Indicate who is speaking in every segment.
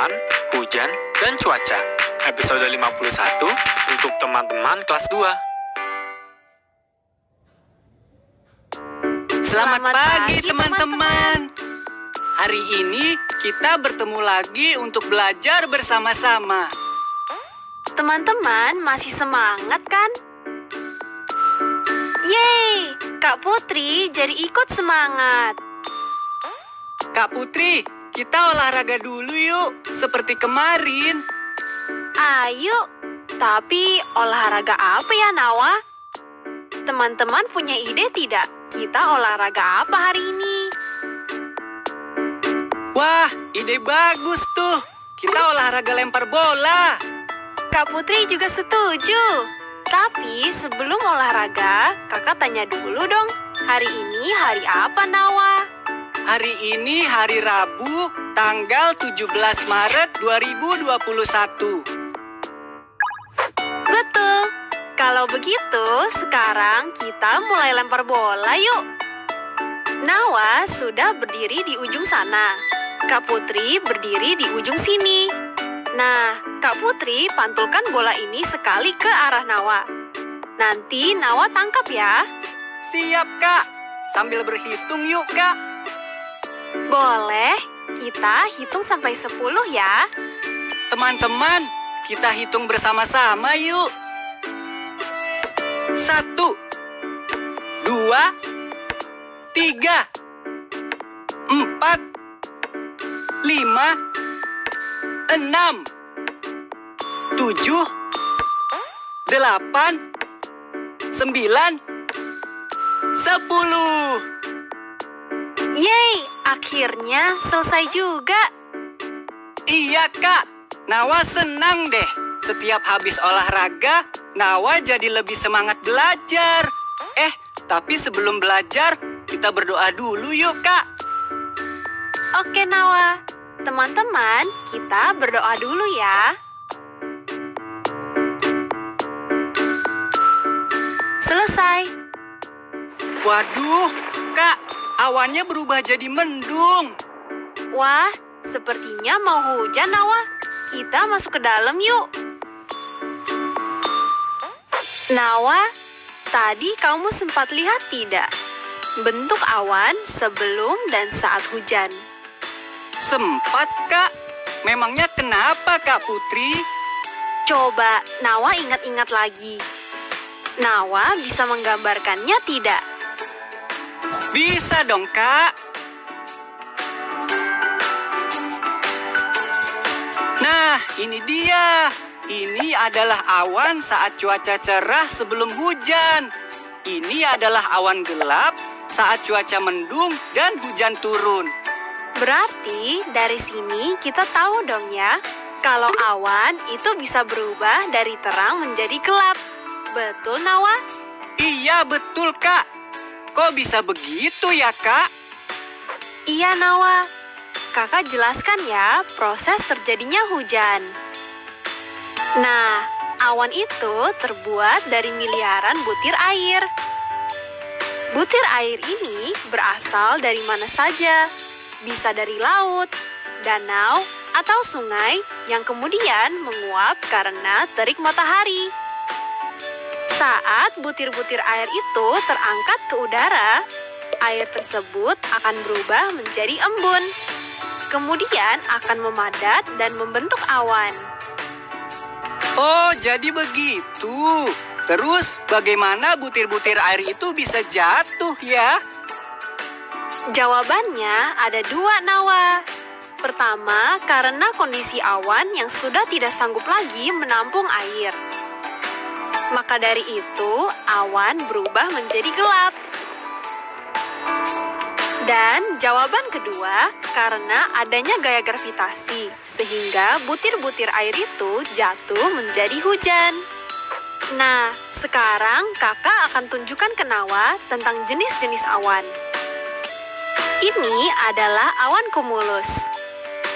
Speaker 1: awan, hujan, dan cuaca. Episode 51 untuk teman-teman kelas 2.
Speaker 2: Selamat pagi teman-teman. Hari ini kita bertemu lagi untuk belajar bersama-sama.
Speaker 3: Teman-teman masih semangat kan? Yeay, Kak Putri jadi ikut semangat.
Speaker 2: Kak Putri, kita olahraga dulu yuk, seperti kemarin.
Speaker 3: Ayo, tapi olahraga apa ya Nawa? Teman-teman punya ide tidak? Kita olahraga apa hari ini?
Speaker 2: Wah, ide bagus tuh. Kita olahraga lempar bola.
Speaker 3: Kak Putri juga setuju. Tapi sebelum olahraga, kakak tanya dulu dong. Hari ini hari apa Nawa?
Speaker 2: Hari ini hari Rabu, tanggal 17 Maret 2021.
Speaker 3: Betul. Kalau begitu, sekarang kita mulai lempar bola yuk. Nawa sudah berdiri di ujung sana. Kak Putri berdiri di ujung sini. Nah, Kak Putri pantulkan bola ini sekali ke arah Nawa. Nanti Nawa tangkap ya.
Speaker 2: Siap, Kak. Sambil berhitung yuk, Kak.
Speaker 3: Boleh, kita hitung sampai 10 ya.
Speaker 2: Teman-teman, kita hitung bersama-sama yuk. 1, 2, 3, 4, 5, 6, 7, 8, 9, 10.
Speaker 3: Yeay, akhirnya selesai juga.
Speaker 2: Iya, Kak. Nawa senang deh. Setiap habis olahraga, Nawa jadi lebih semangat belajar. Tapi sebelum belajar, kita berdoa dulu yuk, Kak.
Speaker 3: Oke Nawa, teman-teman kita berdoa dulu ya. Selesai.
Speaker 2: Waduh, Kak, awannya berubah jadi mendung.
Speaker 3: Wah, sepertinya mau hujan Nawa. Kita masuk ke dalam yuk. Nawa, tadi kamu sempat lihat tidak? Bentuk awan sebelum dan saat hujan.
Speaker 2: Sempat, Kak. Memangnya kenapa, Kak Putri?
Speaker 3: Coba Nawa ingat-ingat lagi. Nawa bisa menggambarkannya tidak?
Speaker 2: Bisa dong, Kak. Nah, ini dia. Ini adalah awan saat cuaca cerah sebelum hujan. Ini adalah awan gelap saat cuaca mendung dan hujan turun.
Speaker 3: Berarti dari sini kita tahu dong ya, kalau awan itu bisa berubah dari terang menjadi gelap. Betul, Nawa?
Speaker 2: Iya, betul, Kak. Kok bisa begitu ya, Kak?
Speaker 3: Iya, Nawa. Kakak jelaskan ya proses terjadinya hujan. Nah, awan itu terbuat dari miliaran butir air. Butir air ini berasal dari mana saja. Bisa dari laut, danau, atau sungai yang kemudian menguap karena terik matahari. Saat butir-butir air itu terangkat ke udara, air tersebut akan berubah menjadi embun. Kemudian akan memadat dan membentuk awan.
Speaker 2: Oh, jadi begitu. Terus bagaimana butir-butir air itu bisa jatuh ya?
Speaker 3: Jawabannya ada 2, Nawa. Pertama, karena kondisi awan yang sudah tidak sanggup lagi menampung air. Maka dari itu, awan berubah menjadi gelap. Dan jawaban kedua, karena adanya gaya gravitasi, sehingga butir-butir air itu jatuh menjadi hujan. Nah, sekarang kakak akan tunjukkan ke Nawa tentang jenis-jenis awan. Ini adalah awan cumulus.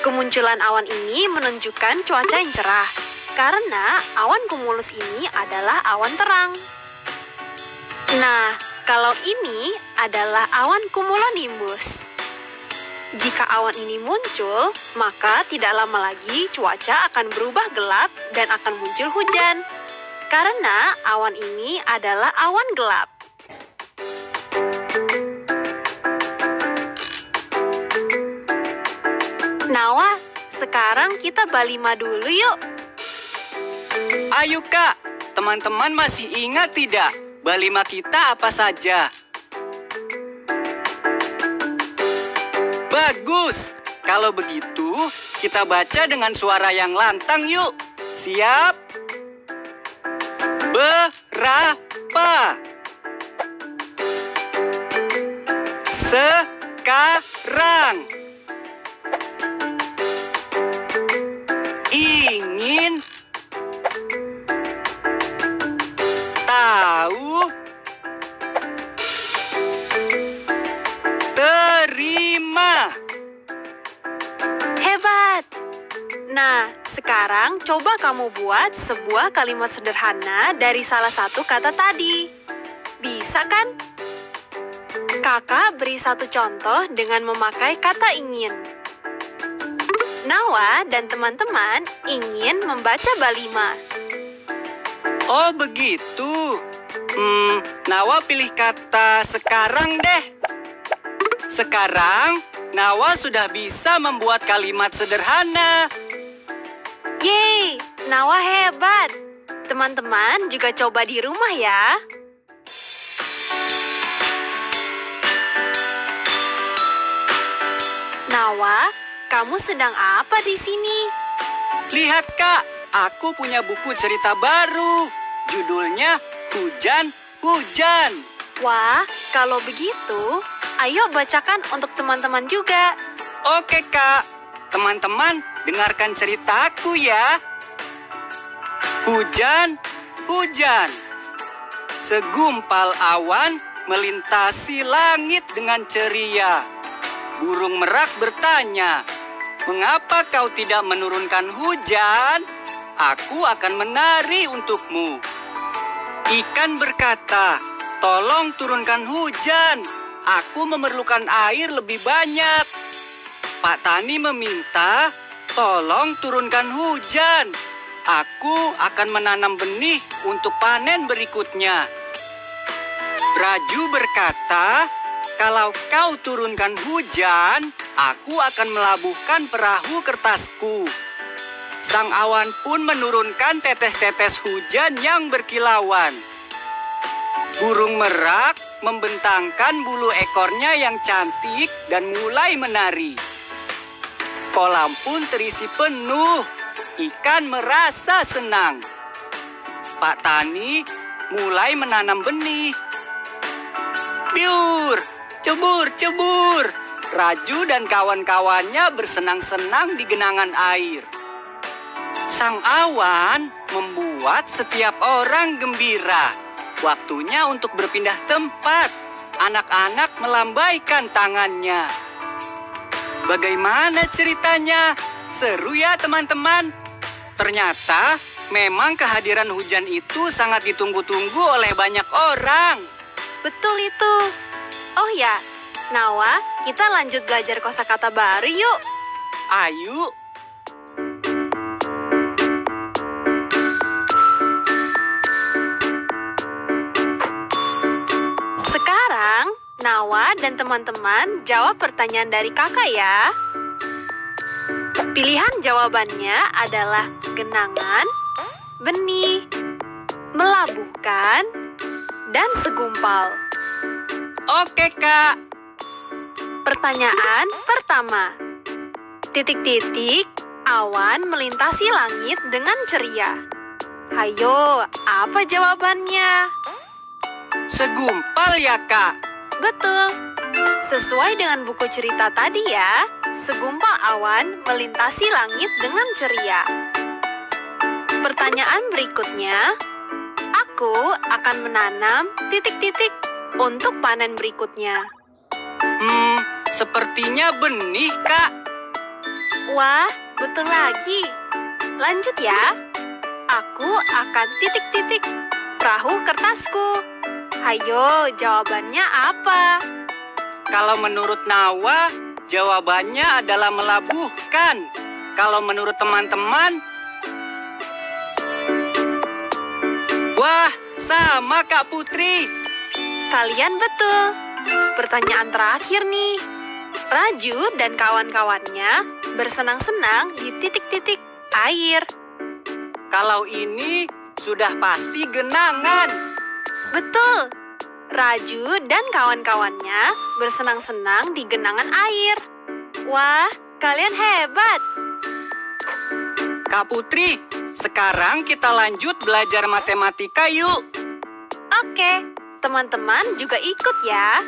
Speaker 3: Kemunculan awan ini menunjukkan cuaca yang cerah, karena awan cumulus ini adalah awan terang. Nah, kalau ini adalah awan cumulonimbus. Jika awan ini muncul, maka tidak lama lagi cuaca akan berubah gelap dan akan muncul hujan. Karena awan ini adalah awan gelap. Nawa, sekarang kita balima dulu yuk.
Speaker 2: Ayo Kak, teman-teman masih ingat tidak balima kita apa saja? Bagus, kalau begitu kita baca dengan suara yang lantang yuk. Siap? Berapa? Sekarang. Ingin tahu? Terima.
Speaker 3: Hebat! Nah, sekarang coba kamu buat sebuah kalimat sederhana dari salah satu kata tadi. Bisa kan? Kakak beri satu contoh dengan memakai kata ingin. Nawa dan teman-teman ingin membaca balima.
Speaker 2: Oh begitu. Nawa pilih kata sekarang deh. Sekarang, Nawa sudah bisa membuat kalimat sederhana.
Speaker 3: Yeay, Nawa hebat. Teman-teman juga coba di rumah ya. Nawa, kamu sedang apa di sini?
Speaker 2: Lihat Kak, aku punya buku cerita baru. Judulnya Hujan, Hujan.
Speaker 3: Wah, kalau begitu, ayo bacakan untuk teman-teman juga.
Speaker 2: Oke Kak, teman-teman dengarkan ceritaku ya. Hujan, hujan. Segumpal awan melintasi langit dengan ceria. Burung merak bertanya, "Mengapa kau tidak menurunkan hujan? Aku akan menari untukmu." Ikan berkata, "Tolong turunkan hujan. Aku memerlukan air lebih banyak." Pak Tani meminta, "Tolong turunkan hujan. Aku akan menanam benih untuk panen berikutnya." Raju berkata, "Kalau kau turunkan hujan, aku akan melabuhkan perahu kertasku." Sang awan pun menurunkan tetes-tetes hujan yang berkilauan. Burung merak membentangkan bulu ekornya yang cantik dan mulai menari. Kolam pun terisi penuh. Ikan merasa senang. Pak Tani mulai menanam benih. Biur, cebur, cebur. Raju dan kawan-kawannya bersenang-senang di genangan air. Sang awan membuat setiap orang gembira. Waktunya untuk berpindah tempat. Anak-anak melambaikan tangannya. Bagaimana ceritanya? Seru ya teman-teman? Ternyata memang kehadiran hujan itu sangat ditunggu-tunggu oleh banyak orang.
Speaker 3: Betul itu. Oh ya, Nawa, kita lanjut belajar kosakata baru yuk.
Speaker 2: Ayo.
Speaker 3: Sekarang, Nawa dan teman-teman jawab pertanyaan dari kakak ya. Pilihan jawabannya adalah genangan, benih, melabuhkan, dan segumpal.
Speaker 2: Oke, Kak.
Speaker 3: Pertanyaan pertama. Titik-titik, awan melintasi langit dengan ceria. Hayo, apa jawabannya?
Speaker 2: Segumpal ya, Kak.
Speaker 3: Betul. Sesuai dengan buku cerita tadi ya, segumpal awan melintasi langit dengan ceria. Pertanyaan berikutnya, aku akan menanam titik-titik untuk panen berikutnya.
Speaker 2: Sepertinya benih, Kak.
Speaker 3: Wah, betul lagi. Lanjut ya. Aku akan titik-titik perahu kertasku. Hayo, jawabannya apa?
Speaker 2: Kalau menurut Nawa, Jawabannya adalah melabuhkan. Kalau menurut teman-teman, wah, sama Kak Putri.
Speaker 3: Kalian betul. Pertanyaan terakhir nih. Raju dan kawan-kawannya bersenang-senang di titik-titik air.
Speaker 2: Kalau ini sudah pasti genangan.
Speaker 3: Betul. Raju dan kawan-kawannya bersenang-senang di genangan air. Wah, kalian hebat.
Speaker 2: Kak Putri, sekarang kita lanjut belajar matematika yuk.
Speaker 3: Oke, teman-teman juga ikut ya.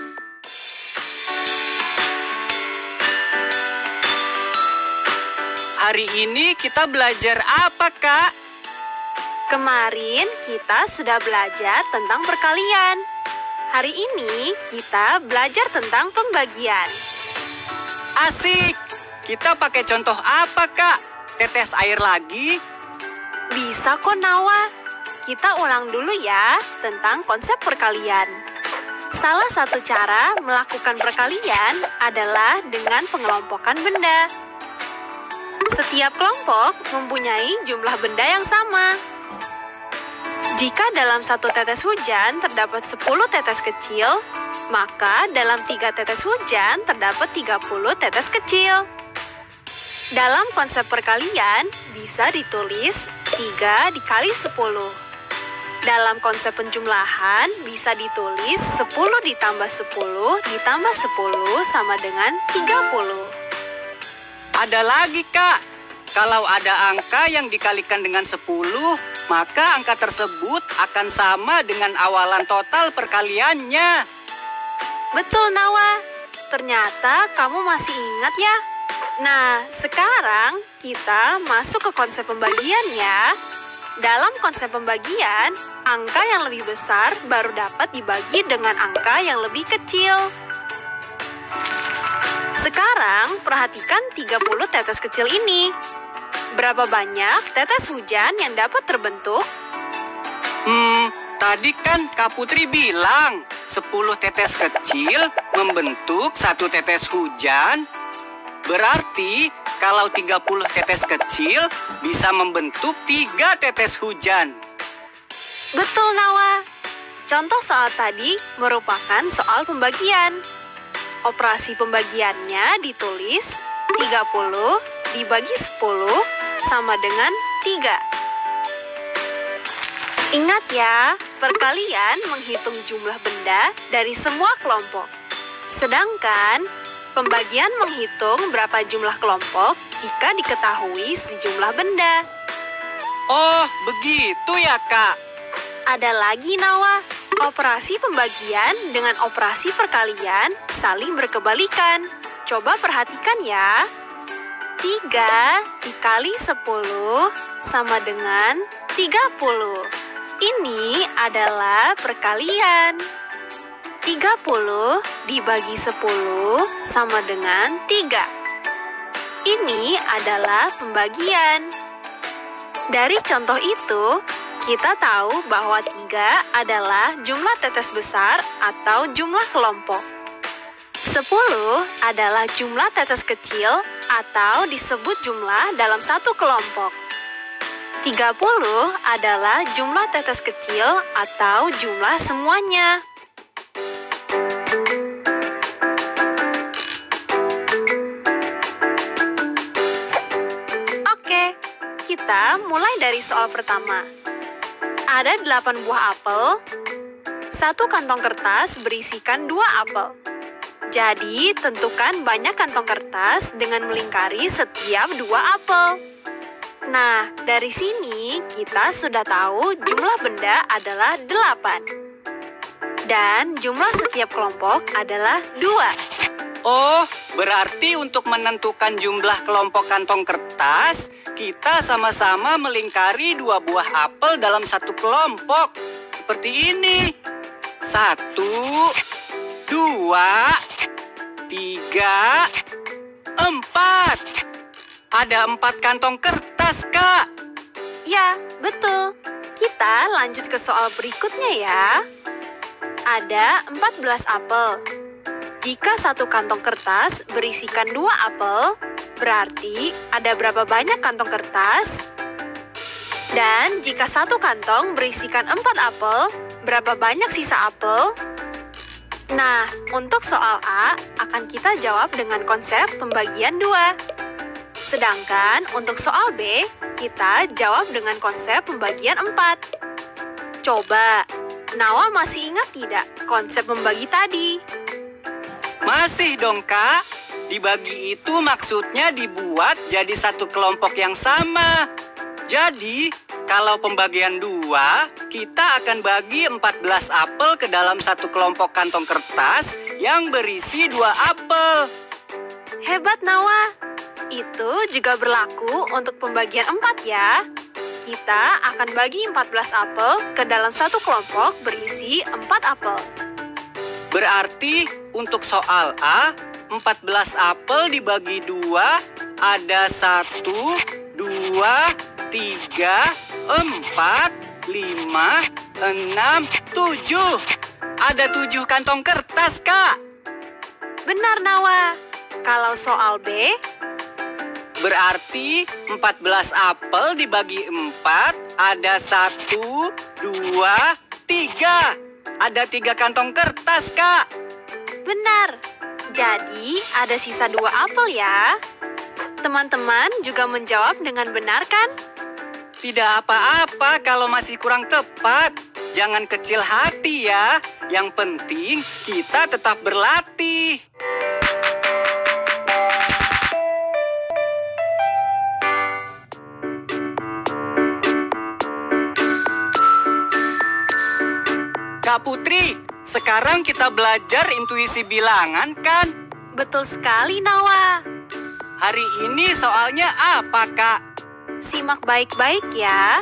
Speaker 2: Hari ini kita belajar apa, Kak?
Speaker 3: Kemarin kita sudah belajar tentang perkalian. Hari ini kita belajar tentang pembagian.
Speaker 2: Asik! Kita pakai contoh apa, Kak? Tetes air lagi?
Speaker 3: Bisa kok, Nawa. Kita ulang dulu ya tentang konsep perkalian. Salah satu cara melakukan perkalian adalah dengan pengelompokan benda. Setiap kelompok mempunyai jumlah benda yang sama. Jika dalam satu tetes hujan terdapat 10 tetes kecil, maka dalam 3 tetes hujan terdapat 30 tetes kecil. Dalam konsep perkalian bisa ditulis 3 dikali 10. Dalam konsep penjumlahan bisa ditulis 10 ditambah 10 ditambah 10 sama dengan 30.
Speaker 2: Ada lagi, Kak. Kalau ada angka yang dikalikan dengan 10, maka angka tersebut akan sama dengan awalan total perkaliannya.
Speaker 3: Betul, Nawa. Ternyata kamu masih ingat ya. Nah, sekarang kita masuk ke konsep pembagian ya. Dalam konsep pembagian, angka yang lebih besar baru dapat dibagi dengan angka yang lebih kecil. Sekarang, perhatikan 30 tetes kecil ini. Berapa banyak tetes hujan yang dapat terbentuk?
Speaker 2: Tadi kan Kak Putri bilang 10 tetes kecil membentuk 1 tetes hujan. Berarti kalau 30 tetes kecil bisa membentuk 3 tetes hujan.
Speaker 3: Betul, Nawa. Contoh soal tadi merupakan soal pembagian. Operasi pembagiannya ditulis 30 dibagi 10 sama dengan 3. Ingat ya, perkalian menghitung jumlah benda dari semua kelompok. Sedangkan pembagian menghitung berapa jumlah kelompok jika diketahui sejumlah benda.
Speaker 2: Oh, begitu ya, Kak?
Speaker 3: Ada lagi, Nawa. Operasi pembagian dengan operasi perkalian saling berkebalikan. Coba perhatikan ya. 3 dikali 10 sama dengan 30. Ini adalah perkalian. 30 dibagi 10 sama dengan 3. Ini adalah pembagian. Dari contoh itu, kita tahu bahwa 3 adalah jumlah tetes besar atau jumlah kelompok. 10 adalah jumlah tetes kecil atau disebut jumlah dalam satu kelompok. 30 adalah jumlah tetes kecil atau jumlah semuanya. Oke, kita mulai dari soal pertama. Ada 8 buah apel. Satu kantong kertas berisikan 2 apel. Jadi, tentukan banyak kantong kertas dengan melingkari setiap 2 apel. Nah, dari sini kita sudah tahu jumlah benda adalah 8. Dan jumlah setiap kelompok adalah 2.
Speaker 2: Oh, berarti untuk menentukan jumlah kelompok kantong kertas, kita sama-sama melingkari 2 buah apel dalam satu kelompok. Seperti ini. 1, 2, 3, 4. Ada 4 kantong kertas, Kak.
Speaker 3: Ya, betul. Kita lanjut ke soal berikutnya ya. Ada 14 apel. Jika satu kantong kertas berisikan 2 apel, berarti ada berapa banyak kantong kertas? Dan jika satu kantong berisikan 4 apel, berapa banyak sisa apel? Nah, untuk soal A akan kita jawab dengan konsep pembagian 2. Sedangkan untuk soal B, kita jawab dengan konsep pembagian 4. Coba, Nawa masih ingat tidak konsep membagi tadi?
Speaker 2: Masih dong, Kak. Dibagi itu maksudnya dibuat jadi satu kelompok yang sama. Jadi, kalau pembagian 2, kita akan bagi 14 apel ke dalam satu kelompok kantong kertas yang berisi 2 apel.
Speaker 3: Hebat, Nawa. Itu juga berlaku untuk pembagian 4 ya. Kita akan bagi 14 apel ke dalam satu kelompok berisi 4 apel.
Speaker 2: Berarti untuk soal A, 14 apel dibagi 2, ada 1, 2, 3, 4, 5, 6, 7. Ada 7 kantong kertas, Kak.
Speaker 3: Benar, Nawa. Kalau soal B,
Speaker 2: berarti 14 apel dibagi 4, ada 1, 2, 3. Ada 3 kantong kertas, Kak.
Speaker 3: benar. Jadi, ada sisa 2 apel ya. Teman-teman juga menjawab dengan benar kan?
Speaker 2: Tidak apa-apa kalau masih kurang tepat. Jangan kecil hati ya. Yang penting kita tetap berlatih. Kak Putri, sekarang kita belajar intuisi bilangan kan?
Speaker 3: Betul sekali, Nawa.
Speaker 2: Hari ini soalnya apa, Kak?
Speaker 3: Simak baik-baik ya.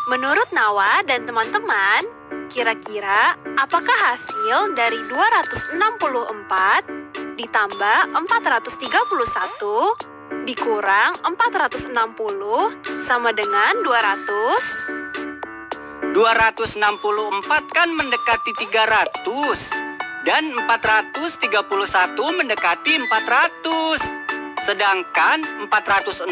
Speaker 3: Menurut Nawa dan teman-teman, kira-kira apakah hasil dari 264 ditambah 431 dikurang 460 sama dengan 200?
Speaker 2: 264 kan mendekati 300 dan 431 mendekati 400. Sedangkan 460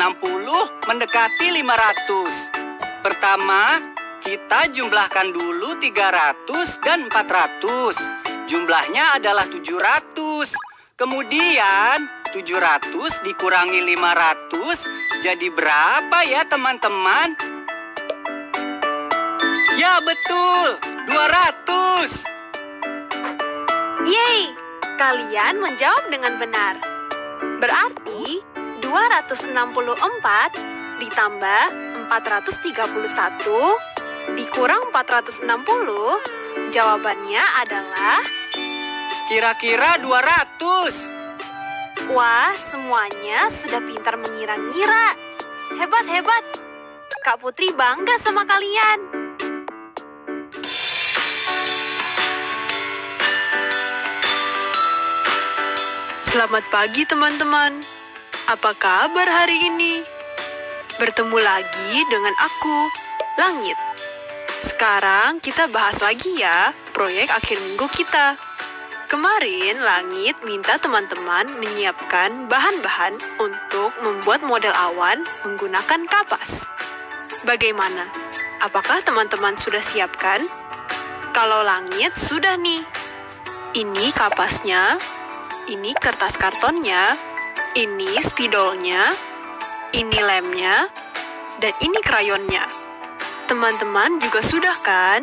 Speaker 2: mendekati 500. Pertama, kita jumlahkan dulu 300 dan 400. Jumlahnya adalah 700. Kemudian 700 dikurangi 500 jadi berapa ya teman-teman? Ya betul, 200.
Speaker 3: Yeay, kalian menjawab dengan benar. Berarti 264 ditambah 431 dikurang 460, jawabannya adalah
Speaker 2: Kira-kira 200.
Speaker 3: wah, semuanya sudah pintar mengira-ngira. Hebat-hebat. Kak Putri bangga sama kalian. Selamat pagi teman-teman. Apa kabar hari ini? Bertemu lagi dengan aku, Langit. Sekarang kita bahas lagi ya proyek akhir minggu kita. Kemarin Langit minta teman-teman menyiapkan bahan-bahan untuk membuat model awan menggunakan kapas. Bagaimana? Apakah teman-teman sudah siapkan? Kalau Langit sudah nih. Ini kapasnya, ini kertas kartonnya, ini spidolnya, ini lemnya, dan ini krayonnya. Teman-teman juga sudah kan?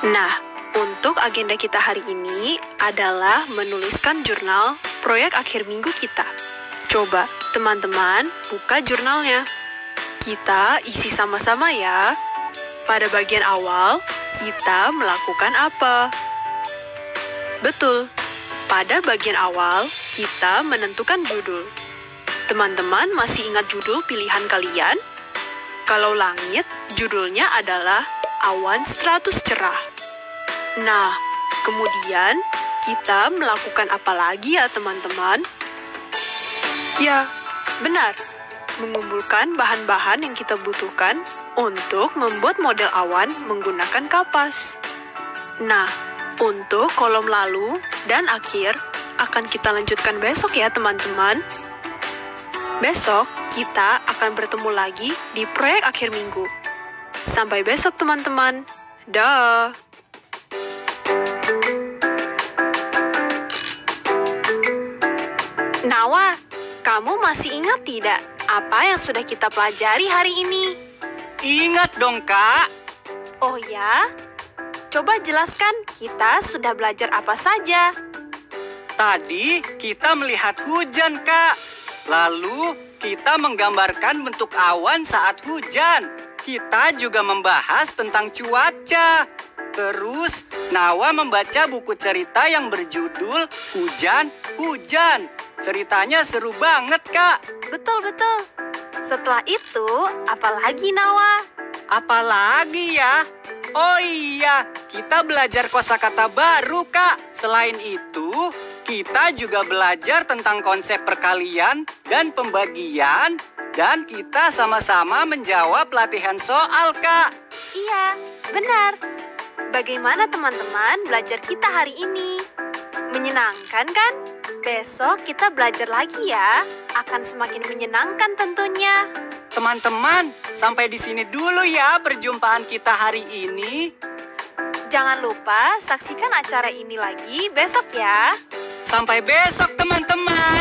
Speaker 3: Nah, untuk agenda kita hari ini adalah menuliskan jurnal proyek akhir minggu kita. Coba teman-teman buka jurnalnya. Kita isi sama-sama ya. Pada bagian awal, kita melakukan apa? Betul, pada bagian awal kita menentukan judul. Teman-teman masih ingat judul pilihan kalian? Kalau Langit, judulnya adalah Awan Stratus Cerah. Nah, kemudian kita melakukan apa lagi ya teman-teman? Ya, benar. Mengumpulkan bahan-bahan yang kita butuhkan untuk membuat model awan menggunakan kapas. Nah, untuk kolom lalu dan akhir, akan kita lanjutkan besok ya teman-teman. Besok kita akan bertemu lagi di proyek akhir minggu. Sampai besok teman-teman. Dah. Nawa, kamu masih ingat tidak apa yang sudah kita pelajari hari ini?
Speaker 2: Ingat dong, Kak.
Speaker 3: Oh ya? Coba jelaskan kita sudah belajar apa saja.
Speaker 2: Tadi kita melihat hujan, Kak. Lalu kita menggambarkan bentuk awan saat hujan. Kita juga membahas tentang cuaca. Terus, Nawa membaca buku cerita yang berjudul Hujan, Hujan. Ceritanya seru banget, Kak.
Speaker 3: Betul-betul. Setelah itu, apalagi Nawa?
Speaker 2: Apalagi ya? Oh iya, kita belajar kosakata baru, Kak. Selain itu, kita juga belajar tentang konsep perkalian dan pembagian, dan kita sama-sama menjawab latihan soal, Kak.
Speaker 3: Iya, benar. Bagaimana teman-teman belajar kita hari ini? Menyenangkan kan? Besok kita belajar lagi ya. Akan semakin menyenangkan tentunya.
Speaker 2: Teman-teman, sampai di sini dulu ya perjumpaan kita hari ini.
Speaker 3: Jangan lupa saksikan acara ini lagi besok ya.
Speaker 2: Sampai besok, teman-teman.